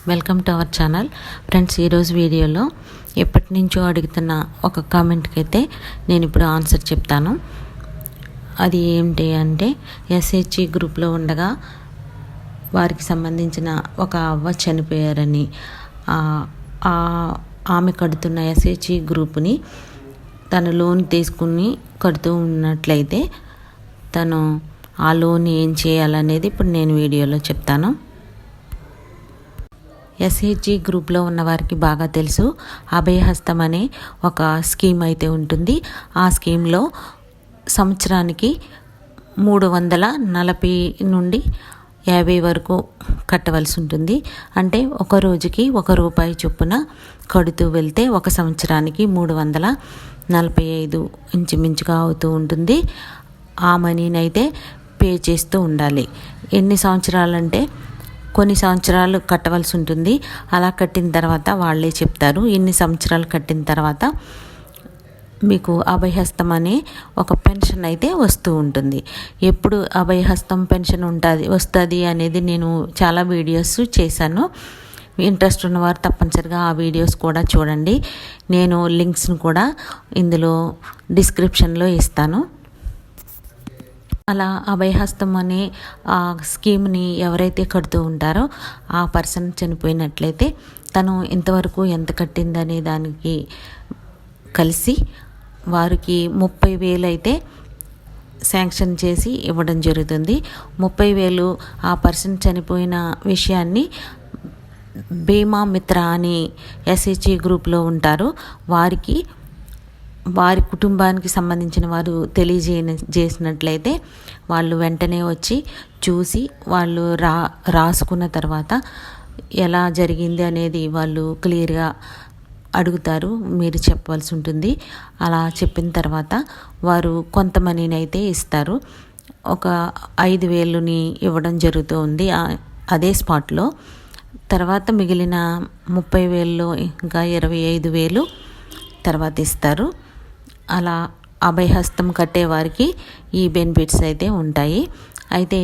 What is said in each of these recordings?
Welcome to our channel friends. ఈరోజు వీడియోలో ఎప్పటి నుంచో అడుగుతున్న ఒక కామెంట్కి అయితే నేను ఇప్పుడు ఆన్సర్ చెప్తాను. అది ఏంటి అంటే, ఎస్హెచ్ఈ గ్రూప్లో ఉండగా వారికి సంబంధించిన ఒక అవ్వ చనిపోయారని ఆమె కడుతున్న ఎస్హెచ్ఈ గ్రూప్ని తను లోన్ తీసుకుని కడుతూ ఉన్నట్లయితే తను ఆ లోన్ ఏం చేయాలనేది ఇప్పుడు నేను వీడియోలో చెప్తాను. ఎస్హెచ్జి గ్రూప్లో ఉన్న వారికి బాగా తెలుసు, అభయహస్తం అనే ఒక స్కీమ్ అయితే ఉంటుంది. ఆ స్కీమ్లో సంవత్సరానికి 340 నుండి 50 వరకు కట్టవలసి ఉంటుంది. అంటే ఒక రోజుకి ₹1 చొప్పున కడుతూ వెళ్తే ఒక సంవత్సరానికి 345 ఇంచుమించుగా అవుతూ ఉంటుంది. ఆ మనీని అయితే పే చేస్తూ ఉండాలి. ఎన్ని సంవత్సరాలంటే కొన్ని సంవత్సరాలు కట్టవలసి ఉంటుంది. అలా కట్టిన తర్వాత వాళ్ళే చెప్తారు. ఇన్ని సంవత్సరాలు కట్టిన తర్వాత మీకు అభయహస్తం అనే ఒక పెన్షన్ అయితే వస్తూ ఉంటుంది. ఎప్పుడు అభయహస్తం పెన్షన్ వస్తుంది అనేది నేను చాలా వీడియోస్ చేశాను. ఇంట్రెస్ట్ ఉన్నవారు తప్పనిసరిగా ఆ వీడియోస్ కూడా చూడండి. నేను లింక్స్ను కూడా ఇందులో డిస్క్రిప్షన్లో ఇస్తాను. అలా అభయహస్తం అనే ఆ స్కీమ్ని ఎవరైతే కడుతూ ఉంటారో ఆ పర్సన్ చనిపోయినట్లయితే తను ఇంతవరకు ఎంత కట్టిందనే దానికి కలిసి వారికి 30,000 అయితే శాంక్షన్ చేసి ఇవ్వడం జరుగుతుంది. 30,000 ఆ పర్సన్ చనిపోయిన విషయాన్ని బీమా మిత్ర అని ఎస్హెచ్ఈ గ్రూప్లో ఉంటారు. వారి కుటుంబానికి సంబంధించిన వారు తెలియజేసినట్లయితే వాళ్ళు వెంటనే వచ్చి చూసి వాళ్ళు రాసుకున్న తర్వాత ఎలా జరిగింది అనేది వాళ్ళు క్లియర్గా అడుగుతారు. మీరు చెప్పవలసి ఉంటుంది. అలా చెప్పిన తర్వాత వారు కొంత మనీని అయితే ఇస్తారు. ఒక 5,000ని ఇవ్వడం జరుగుతుంది అదే స్పాట్లో. తర్వాత మిగిలిన 30,000లో ఇంకా 25,000 తర్వాత ఇస్తారు. అలా అభయహస్తం కట్టేవారికి ఈ బెనిఫిట్స్ అయితే ఉంటాయి. అయితే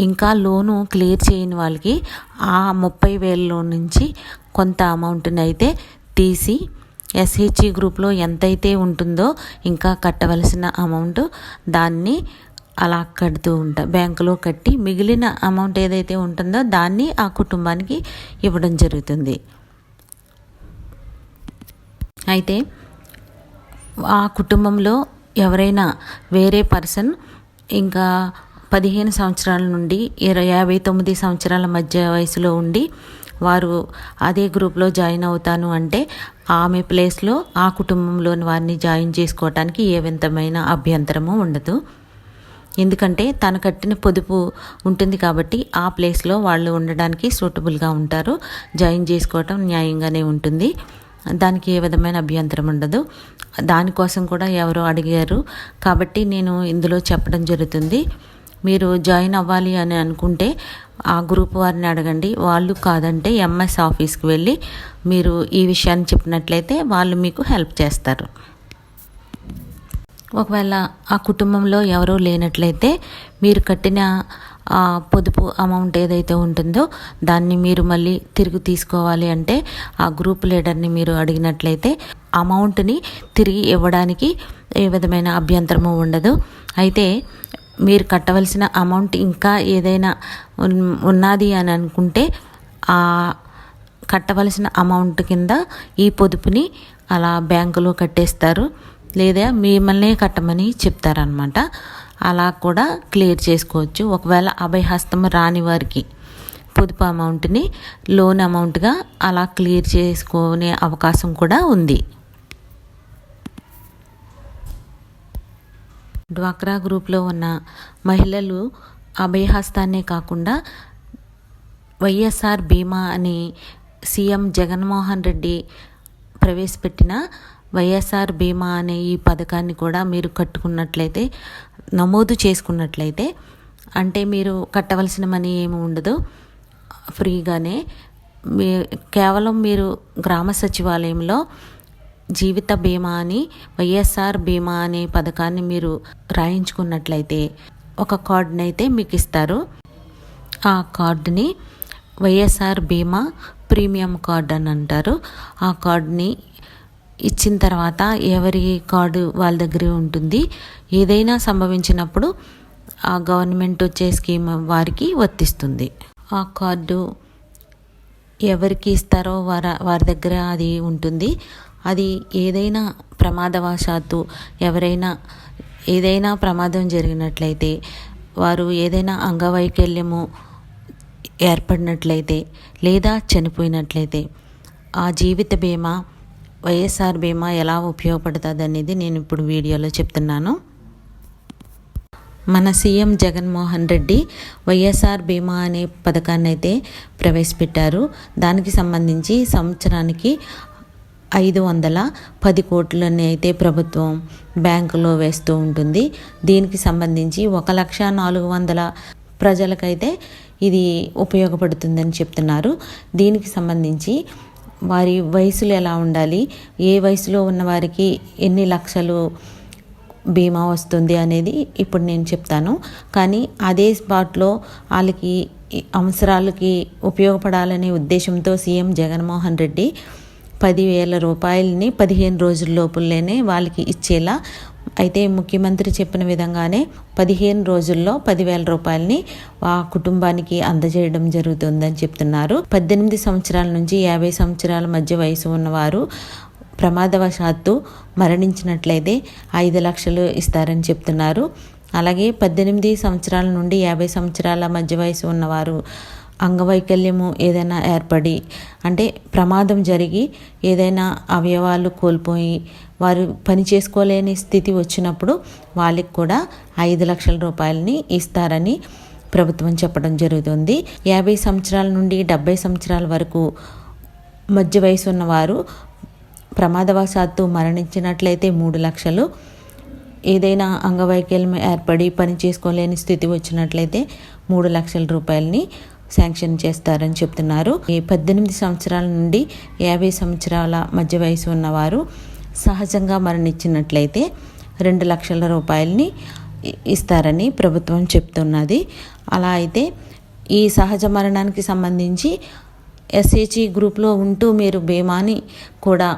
ఇంకా లోను క్లియర్ చేయని వాళ్ళకి ఆ 30,000లో నుంచి కొంత అమౌంట్ని అయితే తీసి ఎస్హెచ్ఈ గ్రూప్లో ఎంతైతే ఉంటుందో ఇంకా కట్టవలసిన అమౌంట్ దాన్ని అలా కడుతూ ఉంటారు. బ్యాంకులో కట్టి మిగిలిన అమౌంట్ ఏదైతే ఉంటుందో దాన్ని ఆ కుటుంబానికి ఇవ్వడం జరుగుతుంది. అయితే ఆ కుటుంబంలో ఎవరైనా వేరే పర్సన్ ఇంకా 15 సంవత్సరాల నుండి 59 సంవత్సరాల మధ్య వయసులో ఉండి వారు అదే గ్రూప్లో జాయిన్ అవుతాను అంటే ఆమె ప్లేస్లో ఆ కుటుంబంలోని వారిని జాయిన్ చేసుకోవటానికి ఏ విధమైన అభ్యంతరము ఉండదు. ఎందుకంటే తను కట్టిన పొదుపు ఉంటుంది కాబట్టి ఆ ప్లేస్లో వాళ్ళు ఉండడానికి సూటబుల్గా ఉంటారు. జాయిన్ చేసుకోవటం న్యాయంగానే ఉంటుంది. దానికి ఏ విధమైన అభ్యంతరం ఉండదు. దానికోసం కూడా ఎవరో అడిగారు కాబట్టి నేను ఇందులో చెప్పడం జరుగుతుంది. మీరు జాయిన్ అవ్వాలి అని అనుకుంటే ఆ గ్రూప్ వారిని అడగండి. వాళ్ళు కాదంటే ఎంఎస్ ఆఫీస్కి వెళ్ళి మీరు ఈ విషయాన్ని చెప్పినట్లయితే వాళ్ళు మీకు హెల్ప్ చేస్తారు. ఒకవేళ ఆ కుటుంబంలో ఎవరో లేనట్లయితే మీరు కట్టిన పొదుపు అమౌంట్ ఏదైతే ఉంటుందో దాన్ని మీరు మళ్ళీ తిరిగి తీసుకోవాలి అంటే ఆ గ్రూప్ లీడర్ని మీరు అడిగినట్లయితే అమౌంట్ని తిరిగి ఇవ్వడానికి ఏ విధమైన అభ్యంతరము ఉండదు. అయితే మీరు కట్టవలసిన అమౌంట్ ఇంకా ఏదైనా ఉన్నది అని అనుకుంటే ఆ కట్టవలసిన అమౌంట్ కింద ఈ పొదుపుని అలా బ్యాంకులో కట్టేస్తారు, లేదా మిమ్మల్ని కట్టమని చెప్తారనమాట. అలా కూడా క్లియర్ చేసుకోవచ్చు. ఒకవేళ అభయహస్తం రాని వారికి పొదుపు అమౌంట్ని లోన్ అమౌంట్గా అలా క్లియర్ చేసుకునే అవకాశం కూడా ఉంది. డ్వాక్రా గ్రూప్లో ఉన్న మహిళలు అభయహస్తాన్నే కాకుండా వైఎస్ఆర్ బీమా అని సీఎం జగన్ మోహన్ రెడ్డి ప్రవేశపెట్టిన వైఎస్ఆర్ బీమా అనే ఈ పథకాన్ని కూడా మీరు కట్టుకున్నట్లయితే, నమోదు చేసుకున్నట్లయితే, అంటే మీరు కట్టవలసిన మనీ ఏమి ఉండదు, ఫ్రీగానే కేవలం మీరు గ్రామ సచివాలయంలో జీవిత బీమా అని వైఎస్ఆర్ బీమా అనే పథకాన్ని మీరు రాయించుకున్నట్లయితే ఒక కార్డుని అయితే మీకు ఇస్తారు. ఆ కార్డుని వైఎస్ఆర్ బీమా ప్రీమియం కార్డ్ అని అంటారు. ఆ కార్డ్ని ఇచ్చిన తర్వాత ఎవరి కార్డు వాళ్ళ దగ్గరే ఉంటుంది. ఏదైనా సంభవించినప్పుడు ఆ గవర్నమెంట్ వచ్చే స్కీమ్ వారికి వర్తిస్తుంది. ఆ కార్డు ఎవరికి ఇస్తారో వారి దగ్గర అది ఉంటుంది. అది ఏదైనా ప్రమాదవశాత్తు ఏదైనా ప్రమాదం జరిగినట్లయితే, వారు ఏదైనా అంగవైకల్యము ఏర్పడినట్లయితే లేదా చనిపోయినట్లయితే ఆ జీవిత బీమా వైఎస్ఆర్ బీమా ఎలా ఉపయోగపడుతుంది అనేది నేను ఇప్పుడు వీడియోలో చెప్తున్నాను. మన సీఎం జగన్ మోహన్ రెడ్డి వైఎస్ఆర్ బీమా అనే పథకాన్ని అయితే ప్రవేశపెట్టారు. దానికి సంబంధించి సంవత్సరానికి 510 కోట్లని అయితే ప్రభుత్వం బ్యాంకులో వేస్తూ ఉంటుంది. దీనికి సంబంధించి 1,04,00,000 ప్రజలకైతే ఇది ఉపయోగపడుతుందని చెప్తున్నారు. దీనికి సంబంధించి వారి వయసులు ఎలా ఉండాలి, ఏ వయసులో ఉన్న వారికి ఎన్ని లక్షలు బీమా వస్తుంది అనేది ఇప్పుడు నేను చెప్తాను. కానీ అదే స్పాట్లో వాళ్ళకి అవసరాలకి ఉపయోగపడాలనే ఉద్దేశంతో సీఎం జగన్మోహన్ రెడ్డి 10,000 రూపాయలని 15 రోజుల లోపుల్లోనే వాళ్ళకి ఇచ్చేలా అయితే ముఖ్యమంత్రి చెప్పిన విధంగానే 15 రోజుల్లో 10,000 రూపాయలని ఆ కుటుంబానికి అందజేయడం జరుగుతుందని చెప్తున్నారు. 18 సంవత్సరాల నుంచి 50 సంవత్సరాల మధ్య వయసు ఉన్నవారు ప్రమాదవశాత్తు మరణించినట్లయితే 5 లక్షలు ఇస్తారని చెప్తున్నారు. అలాగే 18 సంవత్సరాల నుండి 50 సంవత్సరాల మధ్య వయసు ఉన్నవారు అంగవైకల్యము ఏదైనా ఏర్పడి అంటే ప్రమాదం జరిగి ఏదైనా అవయవాలు కోల్పోయి వారు పని చేసుకోలేని స్థితి వచ్చినప్పుడు వాళ్ళకి కూడా 5 లక్షల రూపాయలని ఇస్తారని ప్రభుత్వం చెప్పడం జరుగుతుంది. 50 సంవత్సరాల నుండి 70 సంవత్సరాల వరకు మధ్య వయసు ఉన్నవారు ప్రమాదవశాత్తు మరణించినట్లయితే 3 లక్షలు, ఏదైనా అంగవైకల్యం ఏర్పడి పని చేసుకోలేని స్థితి వచ్చినట్లయితే 3 లక్షల రూపాయలని శాంక్షన్ చేస్తారని చెప్తున్నారు. ఈ 18 సంవత్సరాల నుండి 50 సంవత్సరాల మధ్య వయసు ఉన్నవారు సహజంగా మరణించినట్లయితే 2 లక్షల రూపాయలని ఇస్తారని ప్రభుత్వం చెప్తున్నది. అలా అయితే ఈ సహజ మరణానికి సంబంధించి ఎస్హెచ్ గ్రూప్లో ఉంటూ మీరు బీమాని కూడా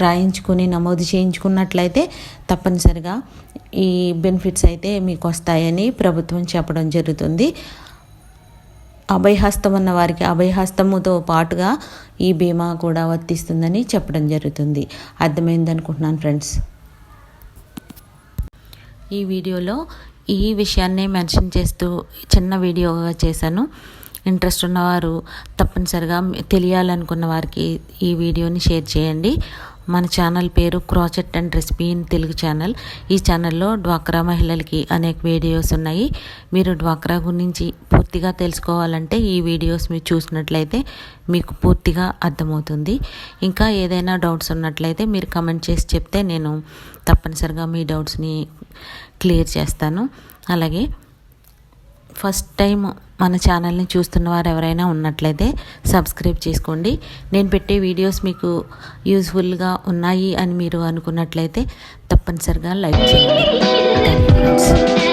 రాయించుకొని నమోదు చేయించుకున్నట్లయితే తప్పనిసరిగా ఈ బెనిఫిట్స్ అయితే మీకు వస్తాయని ప్రభుత్వం చెప్పడం జరుగుతుంది. అభయహస్తం ఉన్న వారికి అభయహస్తముతో పాటుగా ఈ బీమా కూడా వర్తిస్తుందని చెప్పడం జరుగుతుంది. అర్థమైంది అనుకుంటున్నాను ఫ్రెండ్స్. ఈ వీడియోలో ఈ విషయాన్నే మెన్షన్ చేస్తూ చిన్న వీడియోగా చేశాను. ఇంట్రెస్ట్ ఉన్నవారు తప్పనిసరిగా తెలియాలనుకున్న వారికి ఈ వీడియోని షేర్ చేయండి. మన ఛానల్ పేరు crochet and recipe in Telugu channel. ఈ ఛానల్లో డ్వాక్రా మహిళలకి అనేక వీడియోస్ ఉన్నాయి. మీరు డ్వాక్రా గురించి పూర్తిగా తెలుసుకోవాలంటే ఈ వీడియోస్ మీరు చూసినట్లయితే మీకు పూర్తిగా అర్థమవుతుంది. ఇంకా ఏదైనా డౌట్స్ ఉన్నట్లయితే మీరు కమెంట్ చేసి చెప్తే నేను తప్పనిసరిగా మీ డౌట్స్ని క్లియర్ చేస్తాను. అలాగే ఫస్ట్ టైం మన ఛానల్ని చూస్తున్న వారు ఎవరైనా ఉన్నట్లయితే సబ్స్క్రైబ్ చేసుకోండి. నేను పెట్టే వీడియోస్ మీకు యూజ్ఫుల్గా ఉన్నాయి అని మీరు అనుకున్నట్లయితే తప్పనిసరిగా లైక్ చేయండి. Thank you friends.